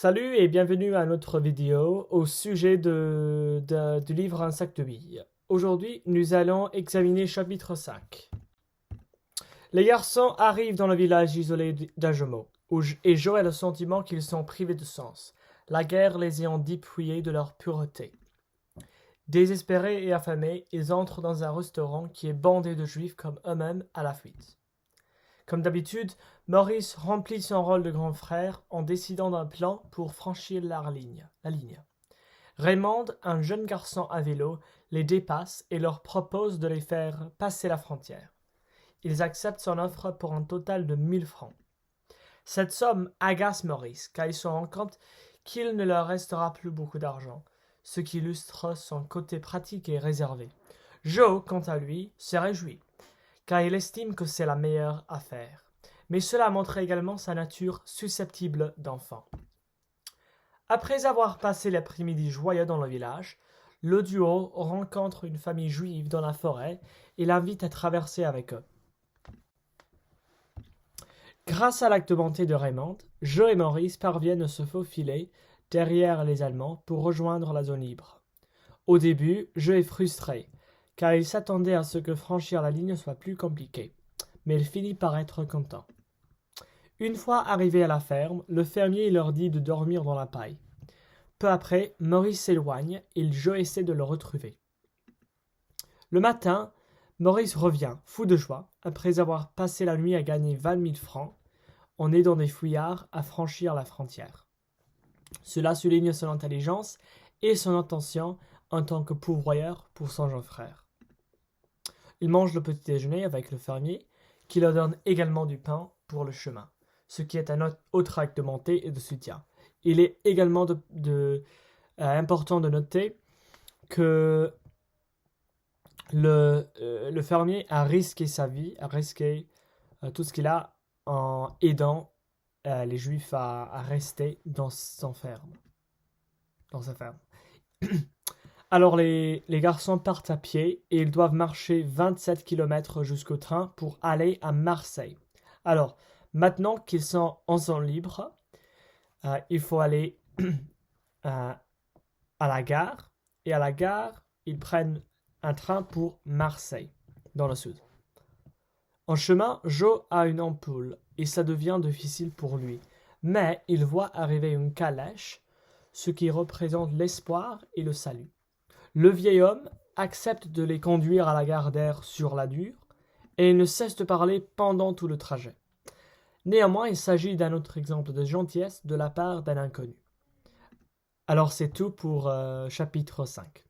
Salut et bienvenue à notre vidéo au sujet du livre Un sac de billes. Aujourd'hui, nous allons examiner chapitre 5. Les garçons arrivent dans le village isolé d'Ajemo, et Jo a le sentiment qu'ils sont privés de sens, la guerre les ayant dépouillés de leur pureté. Désespérés et affamés, ils entrent dans un restaurant qui est bandé de juifs comme eux-mêmes à la fuite. Comme d'habitude, Maurice remplit son rôle de grand frère en décidant d'un plan pour franchir la ligne. Raymond, un jeune garçon à vélo, les dépasse et leur propose de les faire passer la frontière. Ils acceptent son offre pour un total de 1000 francs. Cette somme agace Maurice, car il se rend compte qu'il ne leur restera plus beaucoup d'argent, ce qui illustre son côté pratique et réservé. Joe, quant à lui, se réjouit, car il estime que c'est la meilleure affaire. Mais cela montre également sa nature susceptible d'enfant. Après avoir passé l'après-midi joyeux dans le village, le duo rencontre une famille juive dans la forêt et l'invite à traverser avec eux. Grâce à l'acte bonté de Raymond, Joe et Maurice parviennent à se faufiler derrière les Allemands pour rejoindre la zone libre. Au début, Joe est frustré, car il s'attendait à ce que franchir la ligne soit plus compliqué, mais il finit par être content. Une fois arrivé à la ferme, le fermier leur dit de dormir dans la paille. Peu après, Maurice s'éloigne et Joe essaie de le retrouver. Le matin, Maurice revient, fou de joie, après avoir passé la nuit à gagner 20 000 francs, en aidant des fouillards à franchir la frontière. Cela souligne son intelligence et son intention en tant que pourvoyeur pour son jeune frère. Il mange le petit déjeuner avec le fermier, qui leur donne également du pain pour le chemin, ce qui est un autre acte de bonté et de soutien. Il est également important de noter que le fermier a risqué sa vie, a risqué tout ce qu'il a en aidant les Juifs à rester dans sa ferme. Alors les garçons partent à pied et ils doivent marcher 27 km jusqu'au train pour aller à Marseille. Alors, maintenant qu'ils sont en zone libre, il faut aller à la gare. Et à la gare, ils prennent un train pour Marseille, dans le sud. En chemin, Joe a une ampoule et ça devient difficile pour lui. Mais il voit arriver une calèche, ce qui représente l'espoir et le salut. Le vieil homme accepte de les conduire à la gare d'Air sur la Dure et il ne cesse de parler pendant tout le trajet. Néanmoins, il s'agit d'un autre exemple de gentillesse de la part d'un inconnu. Alors c'est tout pour chapitre 5.